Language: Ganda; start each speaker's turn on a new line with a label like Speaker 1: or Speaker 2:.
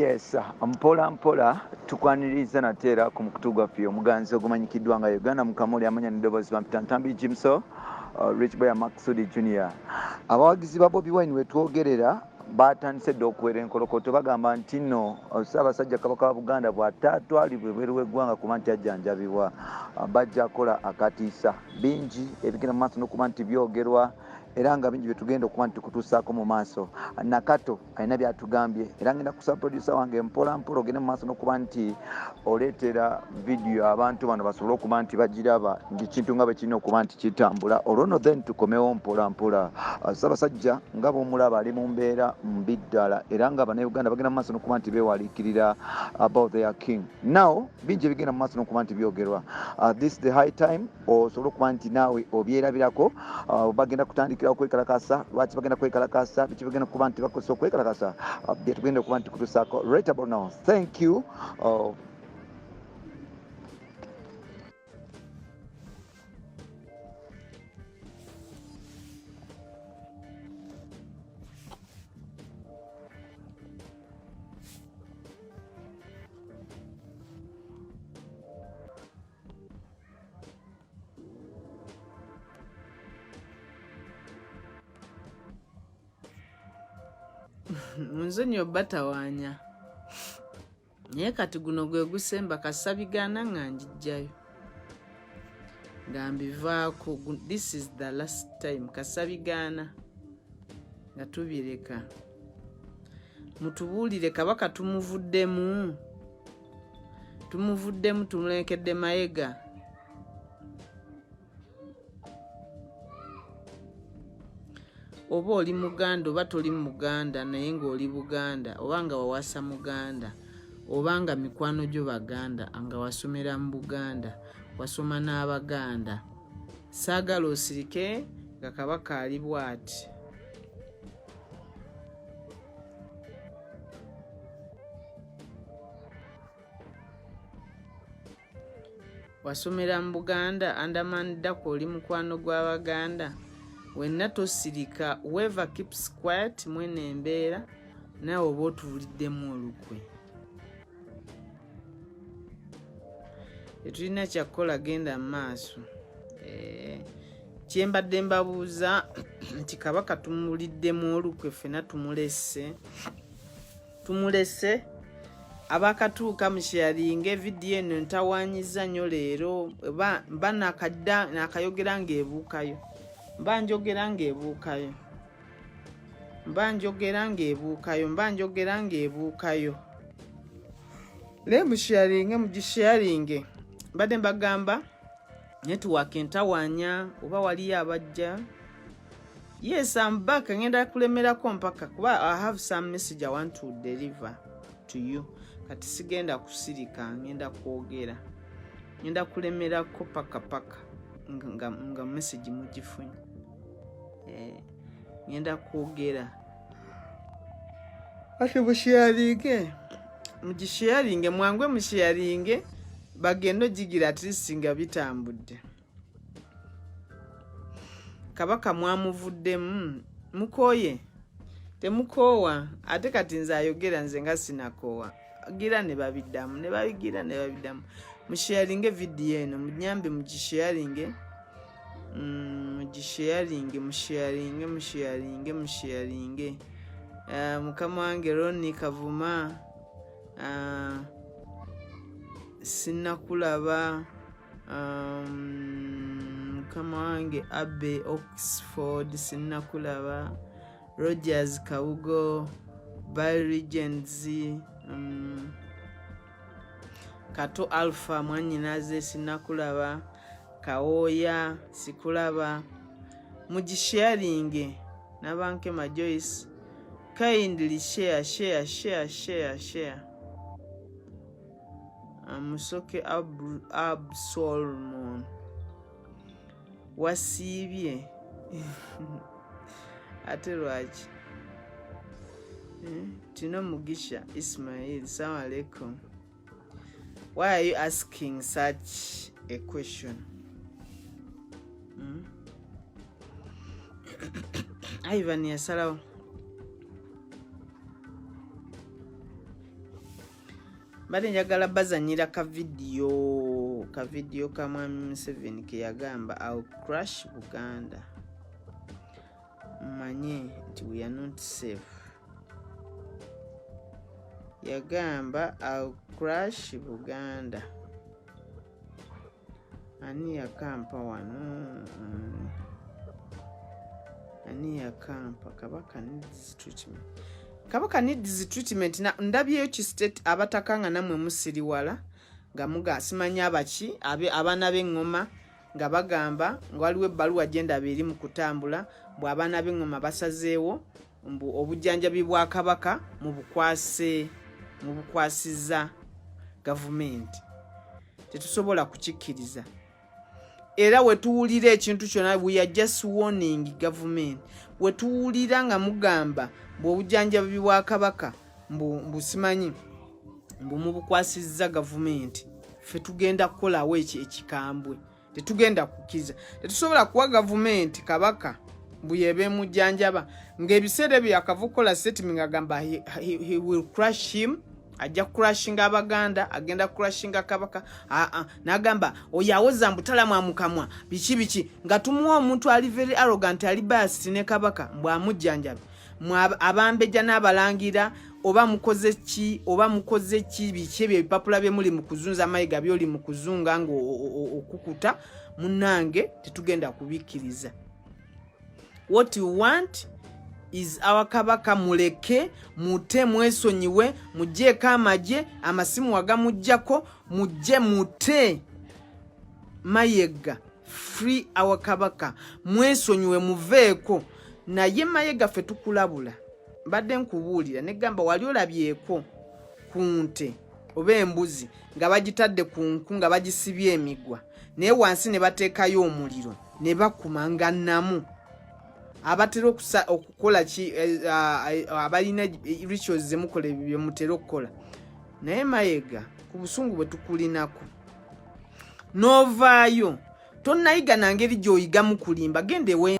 Speaker 1: Yes, mpola mpola tukwaniriza nateera ku mukutu gwaffe omuganzi ogumanyikiddwa nga Uganda Mukamooli amanya n'eddoboozi bampita Ntambi Jimso, Rich Boy Maksudi Junior. Abawagizi ba Bobi Wine wetwogerera batandise dda okuwera enkolokoto bagamba nti nno Ssaabasajja Kabaka wa Buganda bw'atatwalibwa ebweru w'eggwanga kuba nti ajjanjabibwa bajja kukola akatiisa. Bingi ebigenda mu maaso n'okuba nti byogerwa era nga bingi byetugenda okuba nti kutuusaako mu maaso. Nakato alina byatugambye era ngenda kusaba producer wange mpola mpola ogende mu maaso n'okuba nti oleetera vidiyo abantu bano basobole okuba nti bagiraba ng'ekintu nga bwe kirina okuba nti kitambula. Olwo nno then tukomewo mpola mpola. Ssaabasajja nga bw'omulaba ali mu mbeera mbi ddala era nga bannayuganda bagenda mu maaso n'okuba nti beewaliikirira about their king. Now bingi ebigenda mu maaso n'okuba nti byogerwa. This is the high time osobole okuba nti naawe obyerabirako bagenda kutandikira okwekalakasa. Lwaki bagenda kwekalakasa? Biki bagenda kuba nti bakozesa okwekalakasa? Bye tugenda okuba nti kutuusaako right about now. Thank you.
Speaker 2: Munzonyo batawaanya naye kati guno gwe gusemba kasabigaana nga njijjayo nga mbivaako. This is the last time kasabigaana nga tubireka. Mutubuulire Kabaka tumuvuddemu tumulekedde mayega. Oba oli Muganda oba toli Muganda naye ng'oli Buganda oba nga wawasa Muganda oba nga mikwano gyo Baganda nga wasomera mu Buganda wasoma n'Abaganda, saagala osirike nga Kabaka ali bw'ati. Wasomera mu Buganda andamandako oli mukwano gw'Abaganda. Wenna tosirika, whoever keeps quiet mwene embeera naawe oba otubuliddemu olukwe. Tetulina kyakukola, genda mu maaso. Kyembadde mbabuuza nti Kabaka tumubuliddemu olukwe, ffenna tumulese abakatuuka musharinge. Vidiyo eno ntawaanyiza nnyo leero mba nakayogera ng'ebuukayo. Mba njogera ng'ebuukayo. Le mugisharinge mbadde mbagamba network entawaanya oba waliyo abajja. Yes, I'm back. Ngenda kulemerako mpaka kuba I have some message I want to deliver to you. Kati sigenda kusirika, ngenda kwogera. Ngenda kulemerako paka nga message mugifunye. Ngenda kwogera. Ate mugisharinge mwangwe musharinge bagendo jigira at least nga bitambudde. Kabaka mwamuvuddemu mukoye temukoowa ate kati nze ayogera nze nga sinakoowa gira ne babiddamu musharinge vidiyo eno munyambe mugisharinge musharinge. Mukama wange Roni Kavuma sinnakulaba. Mukama wange Abe Oxford sinnakulaba. Rogers Kawugo by Regents Kato Alpha mwanyinaze sinnakulaba. Kawoya sikulaba. Mugisharinge nabanke Joyce kindly share. Musoke Absolmon wasiibye ate lwaki Tino Mugisha Ismail, Assalamu alaikum. Why are you asking such a question? Ivan yasalawo. mbadde njagala bazanyira ka video ka Mwami Museveni ke yagamba I'll crash Buganda. Manye nti we are not safe. Yagamba I'll crash Buganda. Ani yakampa wano. Ani yakampa. Kabaka needs treatment. Kabaka needs treatment. Na ndabye ki state abatakanga namwe musiriwala nga muga simanya abaki abana b'engoma nga bagamba ngwaliwe ebbaluwa agenda beri mu kutambula bwa abana b'engoma basazeewo mbu obujjanjabi bwa Kabaka mu bukwasiza gavumenti. Tetusobola kukikkiriza. Era wetuwulira ekintu kyonna we are just warning government. Wetuwulira nga mugamba bw'obujjanjabi bwa Kabaka mbu simanyi mbu mubukwasizza gavumenti. Ffe tugenda kukolawo ekikambwe. Tetugenda kukiza. Tetusobola kuwa gavumenti Kabaka buyebe mujjanjaba ng'ebiseera bye akavukola statement agamba he will crush him. Ajja crashinga Abaganda, agenda crashinga Kabaka. Nagamba oyawoza mbutala mwamukamwa biki nga tumuwa omuntu ali very arrogant ali biased ne Kabaka mbwa amujjanjabe. Abambeja n'abalangira oba mukoze ki biki bye bipapula bye muli mu kuzunza mayiga byoli mu kuzunga ngo okukuta munange tetugenda kubikkiriza. What you want is our Kabaka muleke mute mwesonyiwe mujjeko amagye amasimu wagamujjako mujje mute Mayega free our Kabaka mwesonyiwe muveeko naye Mayega ffe tukulabula mbadde nkubuulira negamba wali olabyeko ku nte oba embuzi nga bagitadde ku nku nga bagisibye emigwa naye wansi ne bateekayo omuliro ne bakumanga namu abatera okukola ki abalina rituals zemukola ebyo mutera okukola naye Mayega ku busungu bwe tukulinako novaayo tonnayiga na ngeri gy'oyiga mu kulimba gende